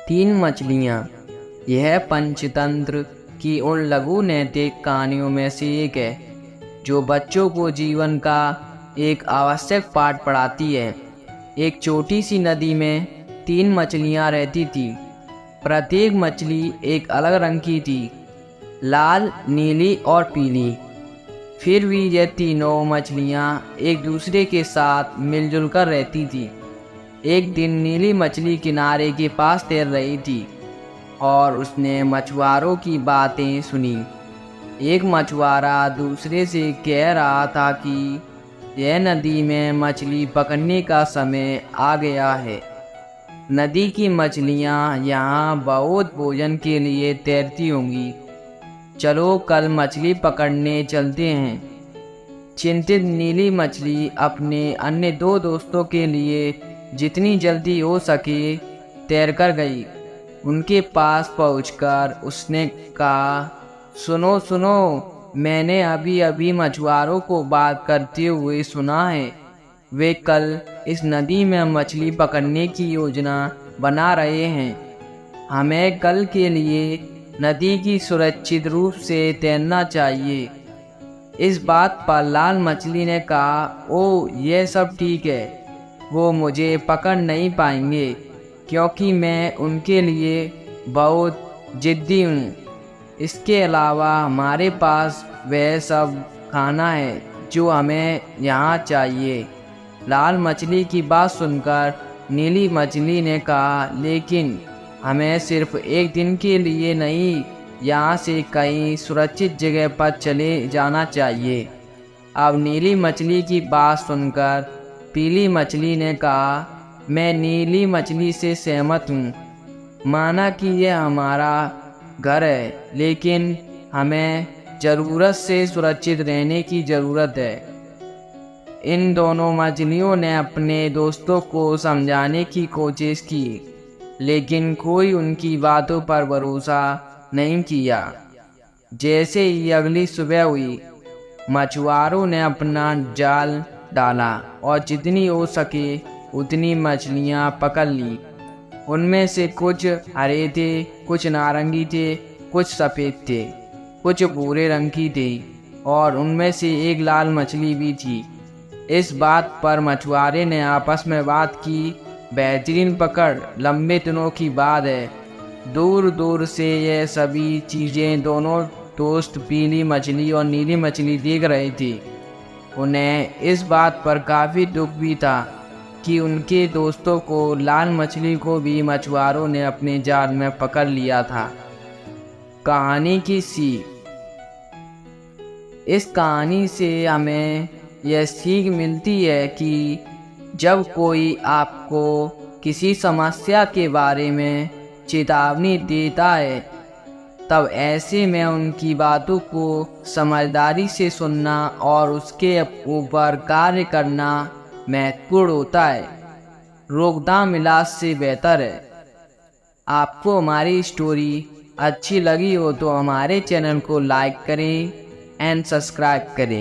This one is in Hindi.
तीन मछलियाँ। यह पंचतंत्र की उन लघु नैतिक कहानियों में से एक है जो बच्चों को जीवन का एक आवश्यक पाठ पढ़ाती है। एक छोटी सी नदी में तीन मछलियाँ रहती थी। प्रत्येक मछली एक अलग रंग की थी, लाल, नीली और पीली। फिर भी ये तीनों मछलियाँ एक दूसरे के साथ मिलजुल कर रहती थी। एक दिन नीली मछली किनारे के पास तैर रही थी और उसने मछुआरों की बातें सुनी। एक मछुआरा दूसरे से कह रहा था कि यह नदी में मछली पकड़ने का समय आ गया है। नदी की मछलियाँ यहाँ बहुत भोजन के लिए तैरती होंगी। चलो कल मछली पकड़ने चलते हैं। चिंतित नीली मछली अपने अन्य दो दोस्तों के लिए जितनी जल्दी हो सके तैरकर गई। उनके पास पहुंचकर उसने कहा, सुनो सुनो, मैंने अभी अभी मछुआरों को बात करते हुए सुना है। वे कल इस नदी में मछली पकड़ने की योजना बना रहे हैं। हमें कल के लिए नदी की सुरक्षित रूप से तैरना चाहिए। इस बात पर लाल मछली ने कहा, ओ यह सब ठीक है, वो मुझे पकड़ नहीं पाएंगे क्योंकि मैं उनके लिए बहुत जिद्दी हूँ। इसके अलावा हमारे पास वह सब खाना है जो हमें यहाँ चाहिए। लाल मछली की बात सुनकर नीली मछली ने कहा, लेकिन हमें सिर्फ एक दिन के लिए नहीं, यहाँ से कहीं सुरक्षित जगह पर चले जाना चाहिए। अब नीली मछली की बात सुनकर पीली मछली ने कहा, मैं नीली मछली से सहमत हूँ। माना कि यह हमारा घर है, लेकिन हमें ज़रूरत से सुरक्षित रहने की ज़रूरत है। इन दोनों मछलियों ने अपने दोस्तों को समझाने की कोशिश की, लेकिन कोई उनकी बातों पर भरोसा नहीं किया। जैसे ही अगली सुबह हुई, मछुआरों ने अपना जाल डाला और जितनी हो सके उतनी मछलियाँ पकड़ ली। उनमें से कुछ हरे थे, कुछ नारंगी थे, कुछ सफ़ेद थे, कुछ भूरे रंग की थी और उनमें से एक लाल मछली भी थी। इस बात पर मछुआरे ने आपस में बात की, बेहतरीन पकड़, लंबे दिनों की बात है। दूर दूर से ये सभी चीज़ें दोनों दोस्त पीली मछली और नीली मछली देख रहे थे। उन्हें इस बात पर काफ़ी दुख भी था कि उनके दोस्तों को, लाल मछली को भी मछुआरों ने अपने जाल में पकड़ लिया था। कहानी की सीख। इस कहानी से हमें यह सीख मिलती है कि जब कोई आपको किसी समस्या के बारे में चेतावनी देता है, तब ऐसे में उनकी बातों को समझदारी से सुनना और उसके ऊपर कार्य करना महत्वपूर्ण होता है। रोकथाम इलाज से बेहतर है। आपको हमारी स्टोरी अच्छी लगी हो तो हमारे चैनल को लाइक करें एंड सब्सक्राइब करें।